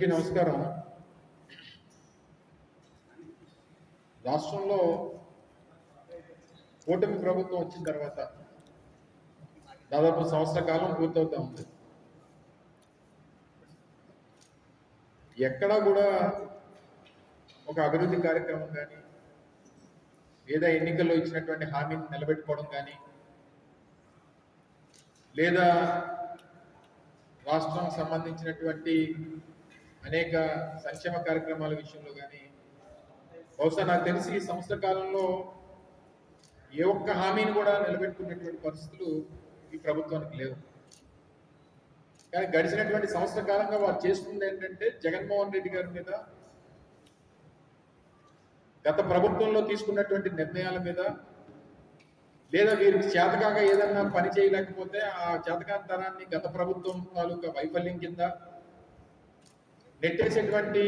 అందరికీ నమస్కారం. రాష్ట్రంలో కూటమి ప్రభుత్వం వచ్చిన తర్వాత దాదాపు సంవత్సర కాలం పూర్తవుతా ఉంది. ఎక్కడా కూడా ఒక అభివృద్ధి కార్యక్రమం కానీ లేదా ఎన్నికల్లో ఇచ్చినటువంటి హామీని నిలబెట్టుకోవడం కానీ లేదా రాష్ట్రం సంబంధించినటువంటి అనేక సంక్షేమ కార్యక్రమాల విషయంలో కానీ బహుశా నాకు తెలిసి ఈ సంవత్సర కాలంలో ఏ ఒక్క హామీని కూడా నిలబెట్టుకునేటువంటి పరిస్థితులు ఈ ప్రభుత్వానికి లేవు. కానీ గడిచినటువంటి సంవత్సర కాలంగా వారు చేస్తుంది ఏంటంటే జగన్మోహన్ రెడ్డి గారి మీద, గత ప్రభుత్వంలో తీసుకున్నటువంటి నిర్ణయాల మీద, లేదా వీరికి చేతకాక ఏదన్నా పని చేయలేకపోతే ఆ చేతకాంతరాన్ని గత ప్రభుత్వం తాలూకా వైఫల్యం కింద నెట్టేసేటువంటి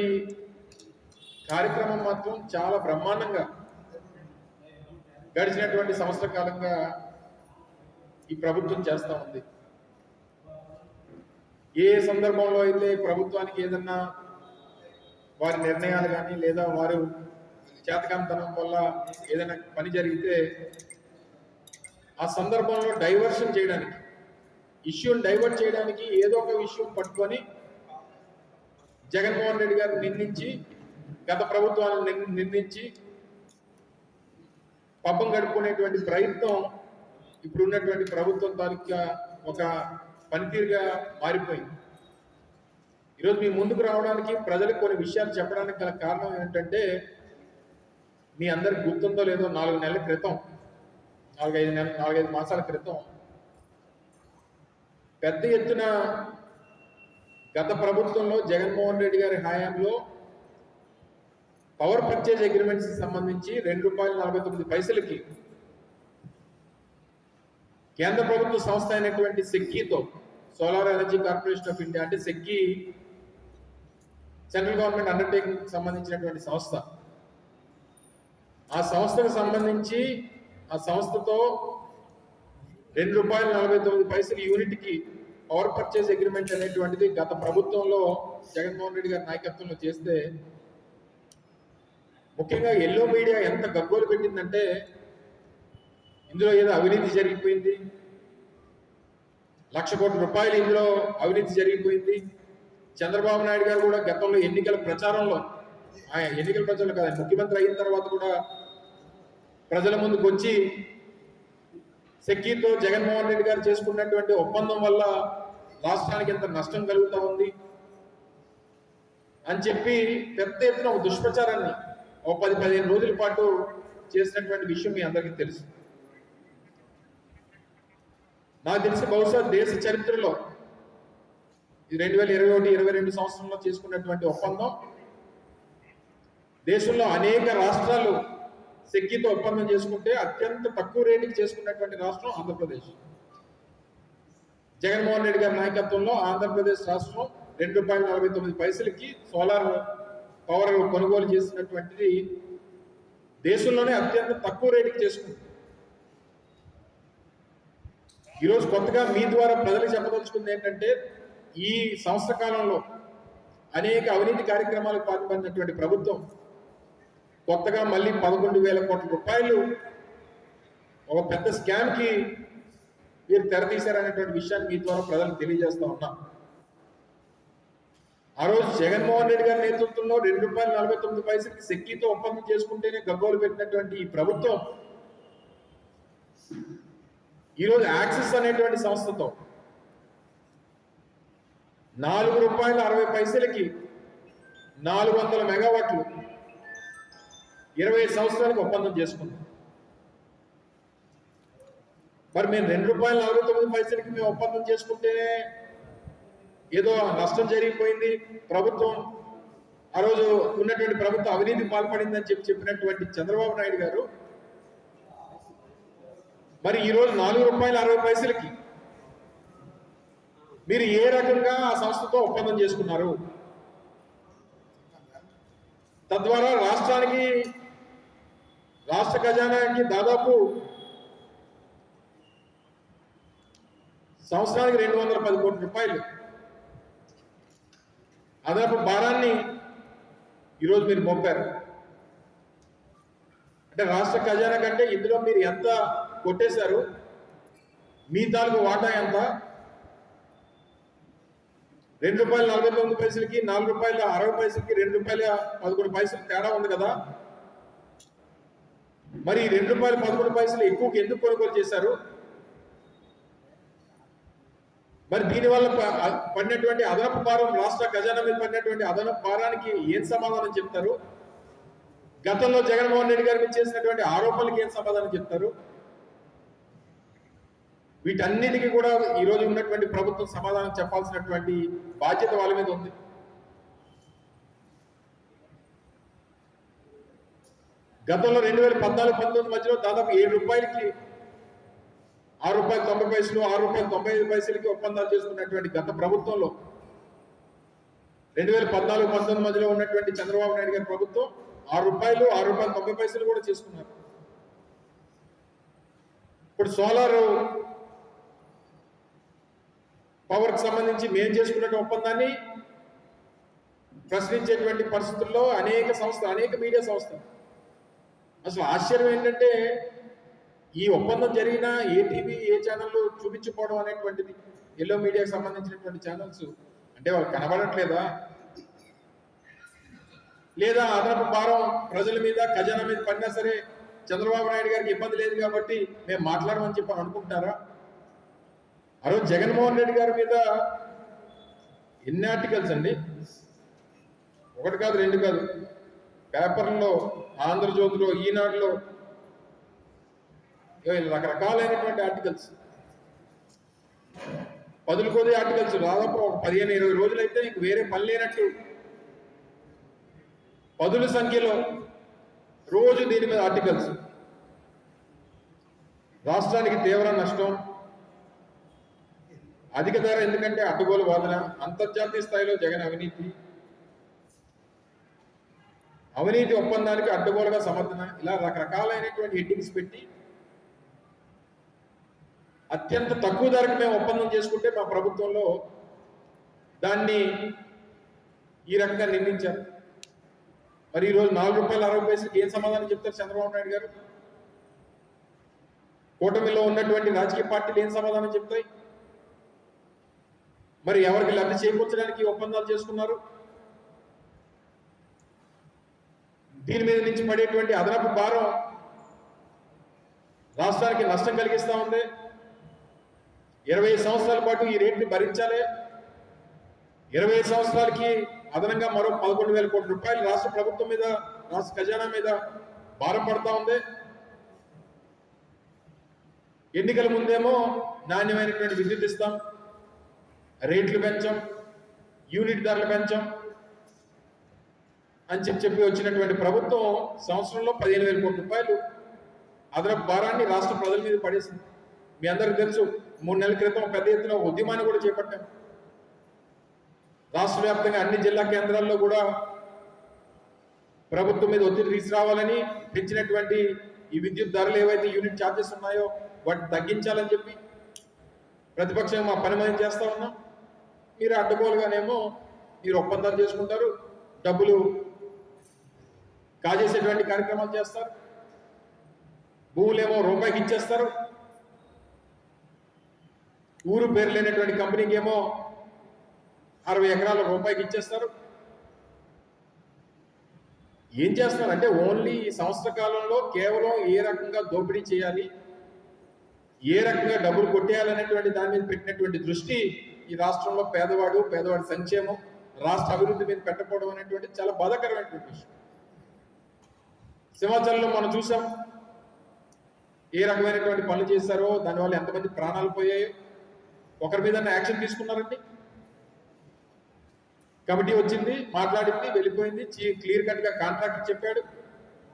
కార్యక్రమం మాత్రం చాలా బ్రహ్మాండంగా గడిచినటువంటి సంవత్సర కాలంగా ఈ ప్రభుత్వం చేస్తూ ఉంది. ఏ సందర్భంలో అయితే ప్రభుత్వానికి ఏదన్నా వారి నిర్ణయాలు కానీ లేదా వారు చేతకాంతనం వల్ల ఏదైనా పని జరిగితే ఆ సందర్భంలో డైవర్షన్ చేయడానికి, ఇష్యూని డైవర్ట్ చేయడానికి ఏదో ఒక విషయం పట్టుకొని జగన్మోహన్ రెడ్డి గారిని నిందించి, గత ప్రభుత్వాలను నిందించి పబ్బం గడుపుకునేటువంటి ప్రయత్నం ఇప్పుడు ఉన్నటువంటి ప్రభుత్వం తాలూకా ఒక పనితీరుగా మారిపోయింది. ఈరోజు మీ ముందుకు రావడానికి, ప్రజలకు కొన్ని విషయాలు చెప్పడానికి గల కారణం ఏంటంటే, మీ అందరికి గుర్తుందో లేదో 4 నెలల క్రితం, 4-5 మాసాల క్రితం పెద్ద ఎత్తున గత ప్రభుత్వంలో జగన్మోహన్ రెడ్డి గారి హయాంలో పవర్ పర్చేజ్ అగ్రిమెంట్స్ సంబంధించి ₹2.49 కేంద్ర ప్రభుత్వ సంస్థ అయినటువంటి సెక్కీతో, solar energy corporation of India అంటే సెక్కీ సెంట్రల్ గవర్నమెంట్ అండర్టేకింగ్ సంబంధించినటువంటి సంస్థ, ఆ సంస్థకు సంబంధించి ఆ సంస్థతో ₹2.49 యూనిట్కి పవర్ పర్చేజ్ అగ్రిమెంట్ అనేటువంటిది గత ప్రభుత్వంలో జగన్మోహన్ రెడ్డి గారి నాయకత్వంలో చేస్తే, ముఖ్యంగా ఎల్లో మీడియా ఎంత గగ్గోలు పెట్టిందంటే ఇందులో ఏదో అవినీతి జరిగిపోయింది, ₹1,00,000 కోట్ల ఇందులో అవినీతి జరిగిపోయింది. చంద్రబాబు నాయుడు గారు కూడా గతంలో ఎన్నికల ప్రచారంలో కాదు, ముఖ్యమంత్రి అయిన తర్వాత కూడా ప్రజల ముందుకు వచ్చి సెక్కీతో జగన్మోహన్ రెడ్డి గారు చేసుకున్నటువంటి ఒప్పందం వల్ల రాష్ట్రానికి ఎంత నష్టం కలుగుతూ ఉంది అని చెప్పి పెద్ద ఎత్తున ఒక దుష్ప్రచారాన్ని 10-15 రోజుల పాటు చేసినటువంటి విషయం మీ అందరికీ తెలుసు. నాకు తెలిసి బహుశా దేశ చరిత్రలో ఇది 2021-22 సంవత్సరంలో చేసుకున్నటువంటి ఒప్పందం, దేశంలో అనేక రాష్ట్రాలు సెక్కీతో ఒప్పందం చేసుకుంటే అత్యంత తక్కువ రేటుకి చేసుకున్నటువంటి రాష్ట్రం ఆంధ్రప్రదేశ్. జగన్మోహన్ రెడ్డి గారి నాయకత్వంలో ఆంధ్రప్రదేశ్ రాష్ట్రం ₹2.49 సోలార్ పవర్ కొనుగోలు చేసినటువంటిది దేశంలోనే అత్యంత తక్కువ రేటుకి చేసుకుంది. ఈరోజు కొత్తగా మీ ద్వారా ప్రజలకు చెప్పదలుచుకుంది ఏంటంటే, ఈ సంవత్సర కాలంలో అనేక అవినీతి కార్యక్రమాలకు పాల్పడినటువంటి ప్రభుత్వం కొత్తగా మళ్ళీ ₹11,000 కోట్ల ఒక పెద్ద స్కామ్కి వీరు తెరతీశారనేటువంటి విషయాన్ని మీ ద్వారా ప్రజలకు తెలియజేస్తా ఉన్నా. ఆ రోజు జగన్మోహన్ రెడ్డి గారి నేతృత్వంలో ₹2.49 సెక్కీతో ఒప్పందం చేసుకుంటేనే గగ్గోలు పెట్టినటువంటి ఈ ప్రభుత్వం ఈరోజు యాక్సిస్ అనేటువంటి సంస్థతో ₹4.60 400 మెగావాట్లు 20 సంవత్సరాలకు ఒప్పందం చేసుకుంది. మరి మేము ₹2.49 మేము ఒప్పందం చేసుకుంటేనే ఏదో నష్టం జరిగిపోయింది, ప్రభుత్వం ఆ రోజు ఉన్నటువంటి ప్రభుత్వం అవినీతి పాల్పడిందని చెప్పినటువంటి చంద్రబాబు నాయుడు గారు మరి ఈరోజు ₹4.60 మీరు ఏ రకంగా ఆ సంస్థతో ఒప్పందం చేసుకున్నారు? తద్వారా రాష్ట్ర ఖజానాకి దాదాపు సంవత్సరానికి ₹210 కోట్ల. అదనపు భారాన్ని ఈరోజు మీరు మోపారు. అంటే రాష్ట్ర ఖజానా కంటే ఇందులో మీరు ఎంత కొట్టేశారు, మీ తాలూకు వాటా ఎంత? ₹2.49కి ₹4.60కి ₹2.11 తేడా ఉంది కదా. మరి ₹2.11 ఎక్కువకి ఎందుకు కొనుగోలు చేశారు? మరి దీనివల్ల పడినటువంటి అదనపు భారం, రాష్ట్ర ఖజానా మీద పడినటువంటి అదనపు భారానికి ఏం సమాధానం చెప్తారు? గతంలో జగన్మోహన్ రెడ్డి గారి మీద చేసినటువంటి ఆరోపణలకు ఏం సమాధానం చెప్తారు? వీటన్నిటికీ కూడా ఈరోజు ఉన్నటువంటి ప్రభుత్వం సమాధానం చెప్పాల్సినటువంటి బాధ్యత వాళ్ళ మీద ఉంది. గతంలో 2014-19 మధ్యలో దాదాపు ₹7కి ₹6.90, ₹6.95కి ఒప్పందాలు చేసుకున్నటువంటి గత ప్రభుత్వంలో 2014-19 మధ్యలో ఉన్నటువంటి చంద్రబాబు నాయుడు గారి ప్రభుత్వం ₹6.90 కూడా చేసుకున్నారు. ఇప్పుడు సోలార్ పవర్కి సంబంధించి మేము చేసుకున్న ఒప్పందాన్ని ప్రశ్నించేటువంటి పరిస్థితుల్లో అనేక మీడియా సంస్థలు. అసలు ఆశ్చర్యం ఏంటంటే ఈ ఒప్పందం జరిగిన ఏ టీవీ ఏ ఛానల్ చూపించుకోవడం అనేటువంటిది, ఎల్లో మీడియాకి సంబంధించినటువంటి ఛానల్స్ అంటే వాళ్ళు కనబడట్లేదా? లేదా అదనపు భారం ప్రజల మీద ఖజానా మీద పడినా సరే చంద్రబాబు నాయుడు గారికి ఇబ్బంది లేదు కాబట్టి మేము మాట్లాడమని చెప్పి అనుకుంటారా? ఆ రోజు జగన్మోహన్ రెడ్డి గారి మీద ఎన్ని ఆర్టికల్స్ అండి, ఒకటి కాదు రెండు కాదు, పేపర్లో, ఆంధ్రజ్యోతిలో, ఈనాడులో రకరకాలైనటువంటి ఆర్టికల్స్, పదుల కొద్ది ఆర్టికల్స్, దాదాపు ఒక 15-20 రోజులైతే ఇంక వేరే పని లేనట్టు పదుల సంఖ్యలో రోజు దీని మీద ఆర్టికల్స్. రాష్ట్రానికి తీవ్ర నష్టం, అధిక ధర ఎందుకంటే అడ్డగోలు వాదన, అంతర్జాతీయ స్థాయిలో జగన్ అవినీతి ఒప్పందానికి అడ్డగోలుగా సమర్థన, ఇలా రకరకాలైనటువంటి హెడ్డింగ్స్ పెట్టి అత్యంత తక్కువ ధరకు మేము ఒప్పందం చేసుకుంటే మా ప్రభుత్వంలో దాన్ని ఈ రకంగా నిర్మించారు. మరి ఈరోజు ₹4.60కి ఏం సమాధానం చెప్తారు చంద్రబాబు నాయుడు గారు? కూటమిలో ఉన్నటువంటి రాజకీయ పార్టీలు ఏం సమాధానం చెప్తాయి? మరి ఎవరికి లబ్ధి చేకూర్చడానికి ఒప్పందాలు చేసుకున్నారు? దీని మీద నుంచి పడేటువంటి అదనపు భారం రాష్ట్రానికి నష్టం కలిగిస్తా ఉంది. 20 సంవత్సరాల పాటు ఈ రేట్ని భరించాలి. 20 సంవత్సరాలకి అదనంగా మరో ₹11,000 కోట్ల రాష్ట్ర ప్రభుత్వం మీద, రాష్ట్ర ఖజానా మీద భారం పడతా ఉంది. ఎన్నికల ముందేమో నాణ్యమైనటువంటి విద్యుత్ ఇస్తాం, రేట్లు పెంచాం, యూనిట్ ధరలు పెంచాం అని చెప్పి వచ్చినటువంటి ప్రభుత్వం సంవత్సరంలో ₹15,000 కోట్ల అదనపు భారాన్ని రాష్ట్ర ప్రజల మీద పడేసింది. మీ అందరికీ తెలుసు, 3 నెలల క్రితం పెద్ద ఎత్తున ఉద్యమాన్ని కూడా చేపట్టాం. రాష్ట్ర వ్యాప్తంగా అన్ని జిల్లా కేంద్రాల్లో కూడా ప్రభుత్వం మీద ఒత్తిడి తీసుకురావాలని, పెంచినటువంటి ఈ విద్యుత్ ధరలు ఏవైతే యూనిట్ ఛార్జెస్ ఉన్నాయో వాటిని తగ్గించాలని చెప్పి ప్రతిపక్షం మా పని మనం చేస్తా ఉన్నాం. మీరు అడ్డగోలుగానేమో మీరు ఒప్పందాలు చేసుకుంటారు, డబ్బులు కాజేసేటువంటి కార్యక్రమాలు చేస్తారు, భూములేమో రూపాయికి ఇచ్చేస్తారు, ఊరు పేరు లేనటువంటి కంపెనీకి ఏమో 60 ఎకరాల రూపాయికి ఇచ్చేస్తారు. ఏం చేస్తున్నారంటే ఓన్లీ ఈ సంవత్సర కాలంలో కేవలం ఏ రకంగా దోపిడీ చేయాలి, ఏ రకంగా డబ్బులు కొట్టేయాలనేటువంటి దాని మీద పెట్టినటువంటి దృష్టి ఈ రాష్ట్రంలో పేదవాడి సంక్షేమం, రాష్ట్ర అభివృద్ధి మీద పెట్టకపోవడం అనేటువంటి చాలా బాధాకరమైనటువంటి విషయం. సింహాచలంలో మనం చూసాం ఏ రకమైనటువంటి పనులు చేశారో, దానివల్ల ఎంతమంది ప్రాణాలు పోయాయో. ఒకరి మీద యాక్షన్ తీసుకున్నారండి. కమిటీ వచ్చింది, మాట్లాడింది, వెళ్ళిపోయింది, క్లియర్ కట్గా కాంట్రాక్ట్ చెప్పాడు,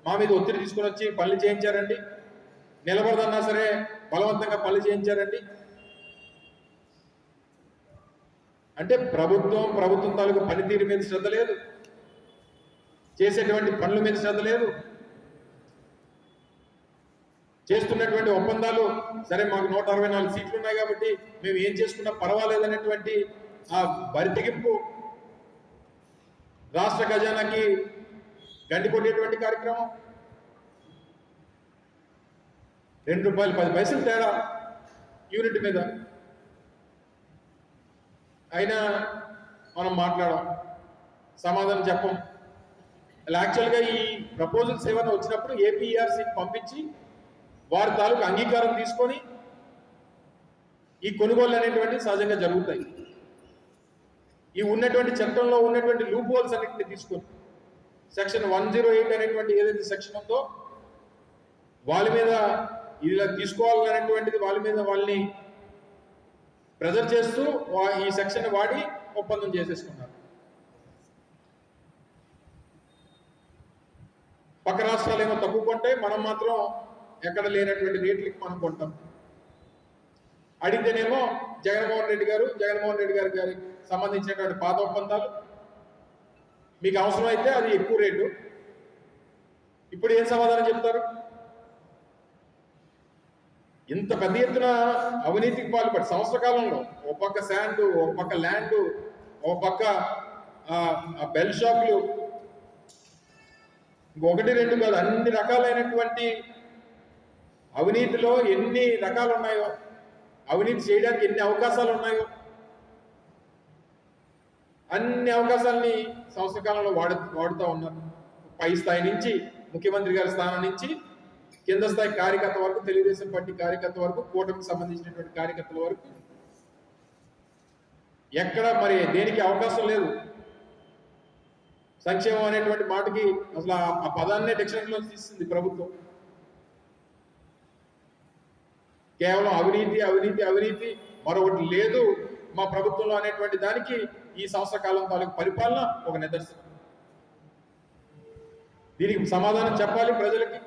మా మీద ఒత్తిడి తీసుకుని వచ్చి పనులు చేయించారండి, నిలబడదన్నా సరే బలవంతంగా పనులు చేయించారండి. అంటే ప్రభుత్వం తాలూకు పనితీరు మీద శ్రద్ధ లేదు, చేసేటువంటి పనుల మీద శ్రద్ధ లేదు, చేస్తున్నటువంటి ఒప్పందాలు సరే మాకు 164 సీట్లు ఉన్నాయి కాబట్టి మేము ఏం చేసుకున్నా పర్వాలేదనేటువంటి ఆ బరితెగింపు, రాష్ట్ర ఖజానాకి గండి కొట్టేటువంటి కార్యక్రమం, ₹2.10 తేడా యూనిట్ మీద. అయినా మనం మాట్లాడాం, సమాధానం చెప్పం. యాక్చువల్గా ఈ ప్రపోజల్స్ ఏమైనా వచ్చినప్పుడు ఏపీఆర్సీకి పంపించి వారి తాలూకు అంగీకారం తీసుకొని ఈ కొనుగోలు అనేటువంటి సహజంగా జరుగుతాయి. ఈ ఉన్నటువంటి చట్టంలో ఉన్నటువంటి లూప్ హోల్స్ అన్నింటినీ తీసుకొని సెక్షన్ 108 అనేటువంటి ఏదైతే సెక్షన్ ఉందో వాళ్ళ మీద ఇలా తీసుకోవాలనేటువంటిది వాళ్ళని ప్రెజర్ చేస్తూ ఈ సెక్షన్ వాడి ఒప్పందం చేసేసుకున్నారు. పక్క రాష్ట్రాలు ఏమో తక్కువ కొంటాయి, మనం మాత్రం ఎక్కడ లేనటువంటి రేట్లకి మనం కొంటాం. అడిగితేనేమో జగన్మోహన్ రెడ్డి గారికి సంబంధించినటువంటి పాత ఒప్పందాలు, మీకు అవసరమైతే అది ఎక్కువ రేటు. ఇప్పుడు ఏం సమాధానం చెప్తారు? ఇంత పెద్ద ఎత్తున అవినీతికి పాల్పడి సంవత్సర కాలంలో ఒక పక్క శాండ్, ఒక పక్క ల్యాండ్, ఒక పక్క బెల్ షాపులు, ఒకటి రెండు కాదు అన్ని రకాలైనటువంటి అవినీతిలో ఎన్ని రకాలు ఉన్నాయో, అవినీతి చేయడానికి ఎన్ని అవకాశాలు ఉన్నాయో అన్ని అవకాశాలని సంవత్సర కాలంలో వాడుతూ ఉన్నారు. పై స్థాయి నుంచి ముఖ్యమంత్రి గారి స్థానం నుంచి కింద స్థాయి కార్యకర్త వరకు, తెలుగుదేశం పార్టీ కార్యకర్త వరకు, కూటమికి సంబంధించినటువంటి కార్యకర్తల వరకు ఎక్కడ మరి దేనికి అవకాశం లేదు. సంక్షేమం అనేటువంటి మాటకి అసలు ఆ పదాన్నే డిక్షనరీలో తీసింది ప్రభుత్వం. కేవలం అవినీతి అవినీతి అవినీతి, మరొకటి లేదు మా ప్రభుత్వంలో అనేటువంటి దానికి ఈ సంవత్సర కాలం తాలూకు పరిపాలన ఒక నిదర్శనం. దీనికి సమాధానం చెప్పాలి ప్రజలకి.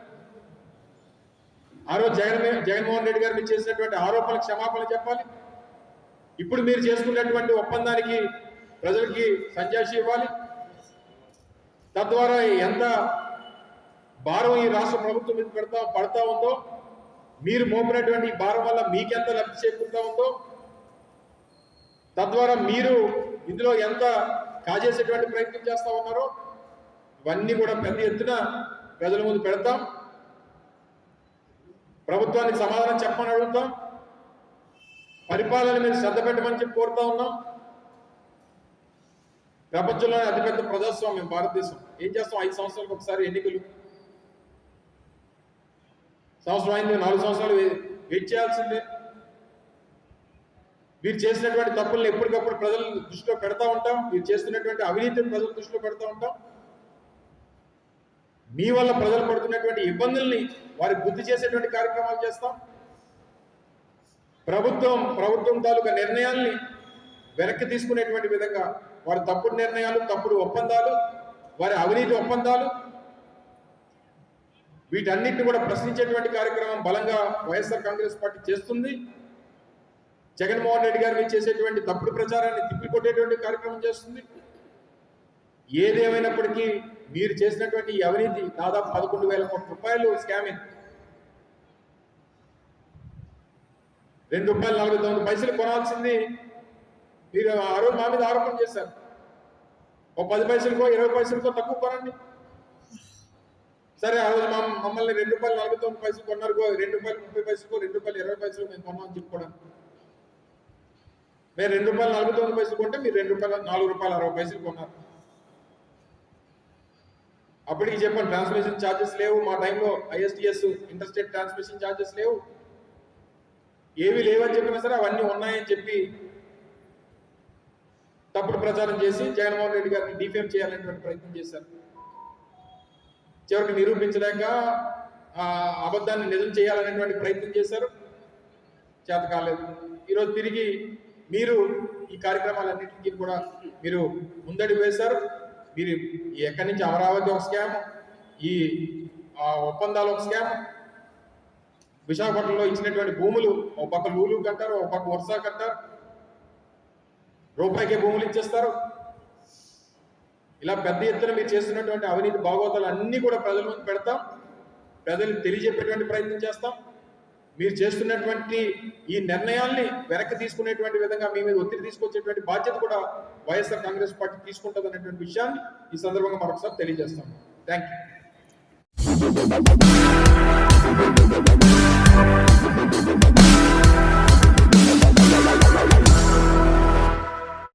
ఆ రోజు జగన్మోహన్ రెడ్డి గారు మీరు చేసినటువంటి ఆరోపణలకు క్షమాపణ చెప్పాలి. ఇప్పుడు మీరు చేసుకున్నటువంటి ఒప్పందానికి ప్రజలకి సంజాయిషి ఇవ్వాలి. తద్వారా ఎంత భారం ఈ రాష్ట్ర ప్రభుత్వం మీద పడతా ఉందో, మీరు మోపినటువంటి భారం వల్ల మీకెంత లబ్ధి చేకూరుతా ఉందో, తద్వారా మీరు ఇందులో ఎంత కాజేసేటువంటి ప్రయత్నం చేస్తా ఉన్నారో ఇవన్నీ కూడా పెద్ద ఎత్తున ప్రజల ముందు పెడతాం. ప్రభుత్వానికి సమాధానం చెప్పమని అడుగుతాం. పరిపాలన మీద శ్రద్ధ పెట్టమని చెప్పి కోరుతా ఉన్నాం. ప్రపంచంలోనే అతిపెద్ద ప్రజాస్వామ్యం భారతదేశం. ఏం చేస్తాం? 5 సంవత్సరాలకు ఒకసారి ఎన్నికలు. సంవత్సరం అయింది, 4 సంవత్సరాలు వెయిట్ చేయాల్సిందే. మీరు చేసినటువంటి తప్పుల్ని ఎప్పటికప్పుడు ప్రజల దృష్టిలో పెడతా ఉంటాం. మీరు చేస్తున్నటువంటి అవినీతిని ప్రజల దృష్టిలో పెడతా ఉంటాం. మీ వల్ల ప్రజలు పడుతున్నటువంటి ఇబ్బందుల్ని వారికి గుర్తు చేసేటువంటి కార్యక్రమాలు చేస్తాం. ప్రభుత్వం తాలూకా నిర్ణయాల్ని వెనక్కి తీసుకునేటువంటి విధంగా వారి తప్పుడు నిర్ణయాలు, తప్పుడు ఒప్పందాలు, వారి అవినీతి ఒప్పందాలు, వీటన్నిటిని కూడా ప్రశ్నించేటువంటి కార్యక్రమం బలంగా వైఎస్ఆర్ కాంగ్రెస్ పార్టీ చేస్తుంది. జగన్మోహన్ రెడ్డి గారు మీరు చేసేటువంటి తప్పుడు ప్రచారాన్ని తిప్పికొట్టేటువంటి కార్యక్రమం చేస్తుంది. ఏదేమైనప్పటికీ మీరు చేసినటువంటి ఈ అవినీతి దాదాపు 11,000 కోట్ల రూపాయలు స్కామింగ్. ₹2.49 కొనాల్సింది మీరు ఆ రోజు మా మీద ఆరోపణ చేశారు. ఒక 10 పైసలకో 20 పైసలకో తక్కువ కొనండి. సరే, ఆ రోజు మమ్మల్ని ₹2.49 కొన్నారు, ₹2.30కో ₹2.20 మేము కొన్నామని చెప్పుకోవడానికి. మేము ₹2.49 కొంటే మీరు ₹4.60 కొన్నారు. అప్పటికి చెప్పండి, ట్రాన్స్మిషన్ ఛార్జెస్ లేవు మా టైంలో, ISTS ఇంటర్స్టేట్ ట్రాన్స్మిషన్ ఛార్జెస్ లేవు, ఏవి లేవని చెప్పినా సరే అవన్నీ ఉన్నాయని చెప్పి తప్పుడు ప్రచారం చేసి జగన్మోహన్ రెడ్డి గారిని డిఫేమ్ చేయాలనేటువంటి ప్రయత్నం చేశారు. చివరికి నిరూపించలేక అబద్ధాన్ని నిజం చేయాలనేటువంటి ప్రయత్నం చేశారు. చేత కాలేదు. ఈరోజు తిరిగి మీరు ఈ కార్యక్రమాలన్నింటికీ కూడా మీరు ముందడుగు వేశారు. మీరు ఎక్కడి నుంచి అమరావతి ఒక స్కామ్, ఈ ఒప్పందాలు ఒక స్కామ్, విశాఖపట్నంలో ఇచ్చినటువంటి భూములు ఒక పక్క లూలు కట్టారు, ఒక పక్క వర్షా కట్టారు, రూపాయికే భూములు ఇచ్చేస్తారు. ఇలా పెద్ద ఎత్తున మీరు చేస్తున్నటువంటి అవినీతి భాగవతాలు అన్నీ కూడా ప్రజల ముందు పెడతాం, ప్రజలకు తెలియజెప్పేటువంటి ప్రయత్నం చేస్తాం. మీరు చేస్తున్నటువంటి ఈ నిర్ణయాల్ని వెనక్కి తీసుకునేటువంటి విధంగా మీ మీద ఒత్తిడి తీసుకొచ్చేటువంటి బాధ్యత కూడా వైఎస్ఆర్ కాంగ్రెస్ పార్టీ తీసుకుంటుంది అనేటువంటి విషయాన్ని ఈ సందర్భంగా మరొకసారి తెలియజేస్తాను. Thank you.